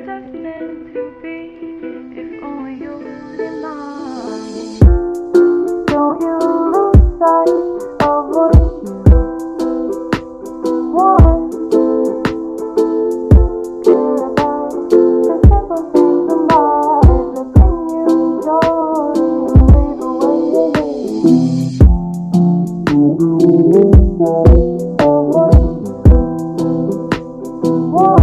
destined to be, if only you didn't mind. Don't you lose sight of what you want. Care about the simple things in life that bring you joy and fade away. Don't you lose sight of what you want.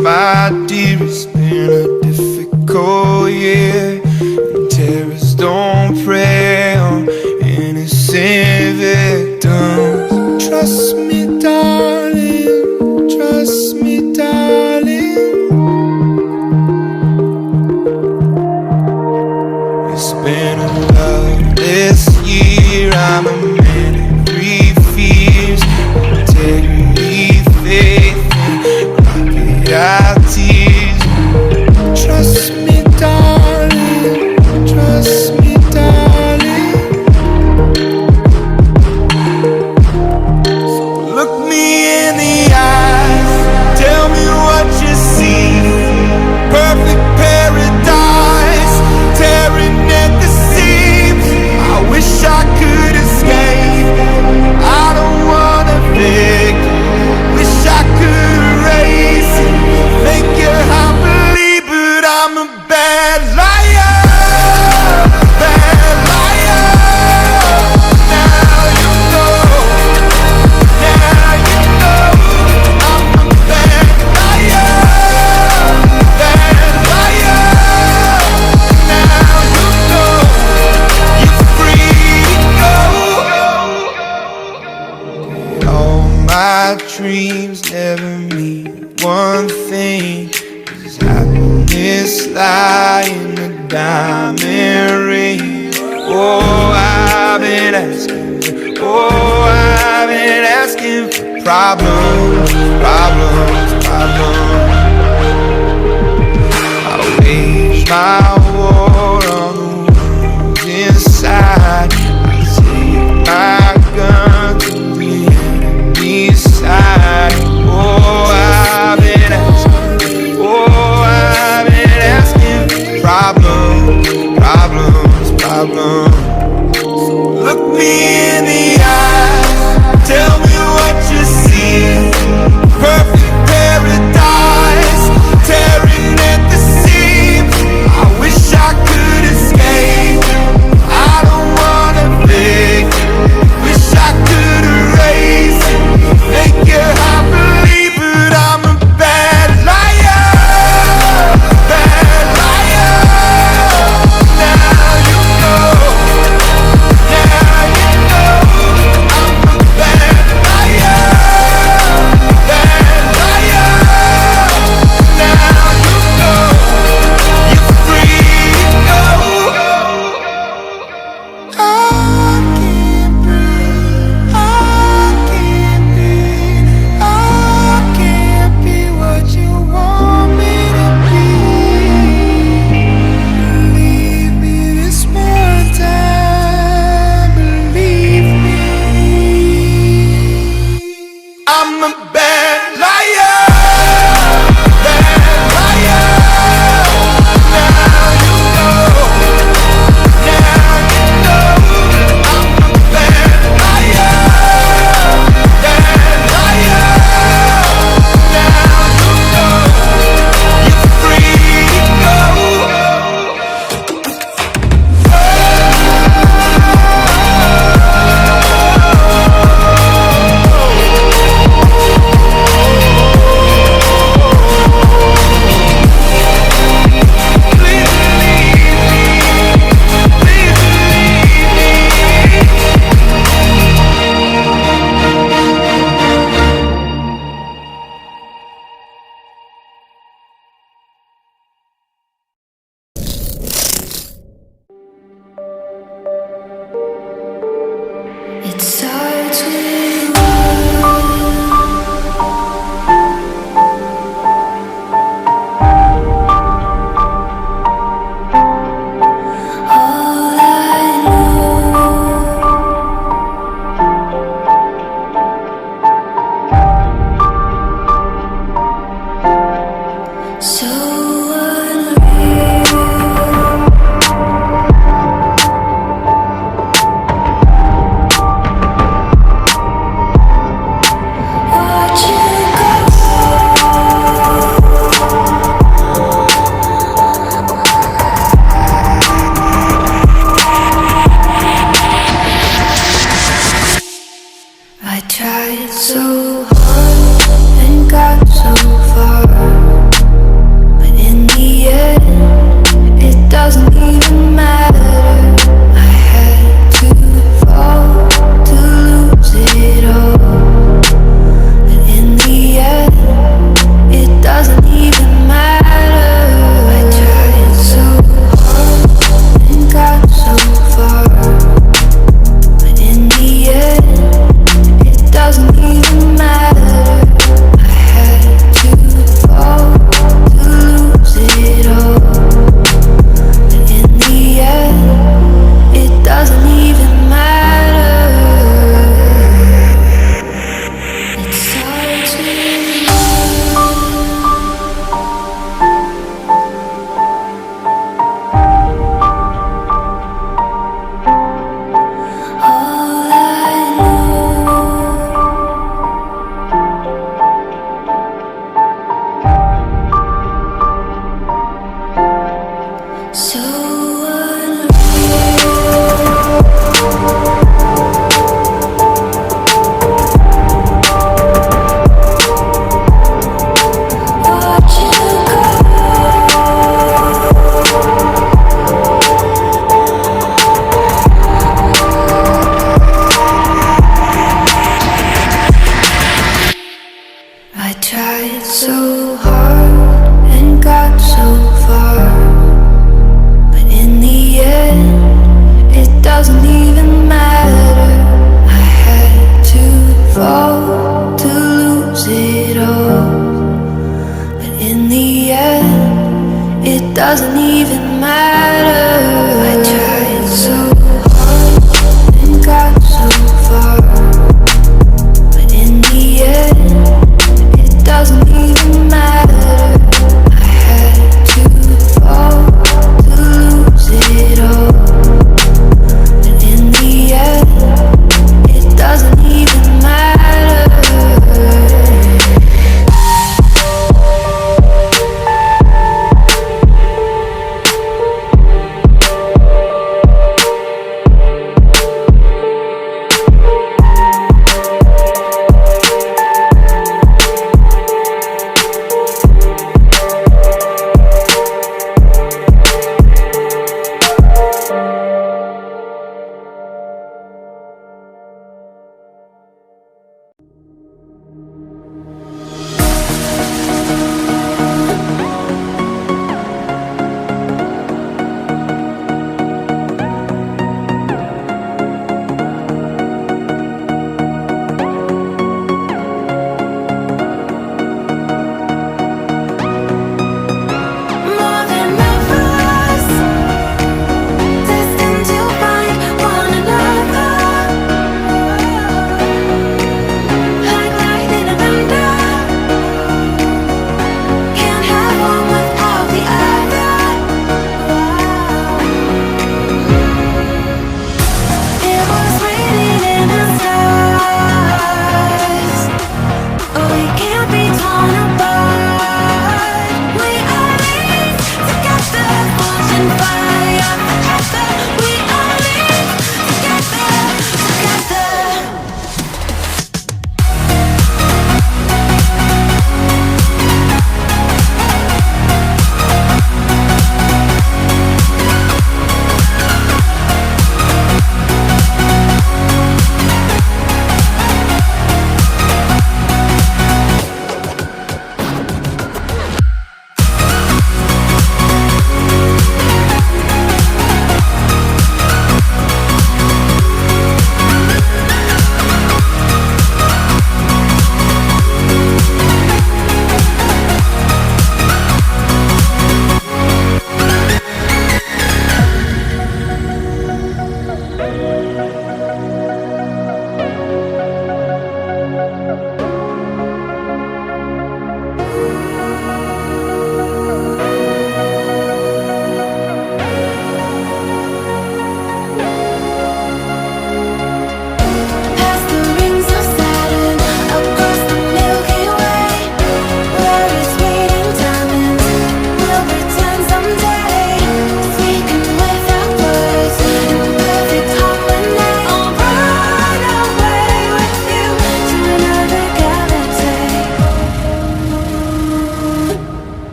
My dear, it's been a difficult year, and terrorists don't prey on innocent victims. Trust me, darling, trust me, darling. It's been a loveless year, I'm a man of three fears: integrity, faith, got tears. Trust me, darling, trust me, darling. So look me in the eyes, tell me what you see. Perfect paradise, tearing at the seams. I wish I could escape, I don't wanna beg. Wish I could erase it, make you happily, but I'm a bad liar, bad liar. Now you know, now you know, I'm a bad liar, bad liar. Now you know, you're free to go. All my dreams never mean one thing. Does happiness lie in a diamond ring? Oh, I've been asking, oh, I've been asking for problems, problems, problems. I wage my war on the ones inside. I take my gun to the enemy's side. Oh, I've been asking, oh, I've been asking for problems, problems, problems.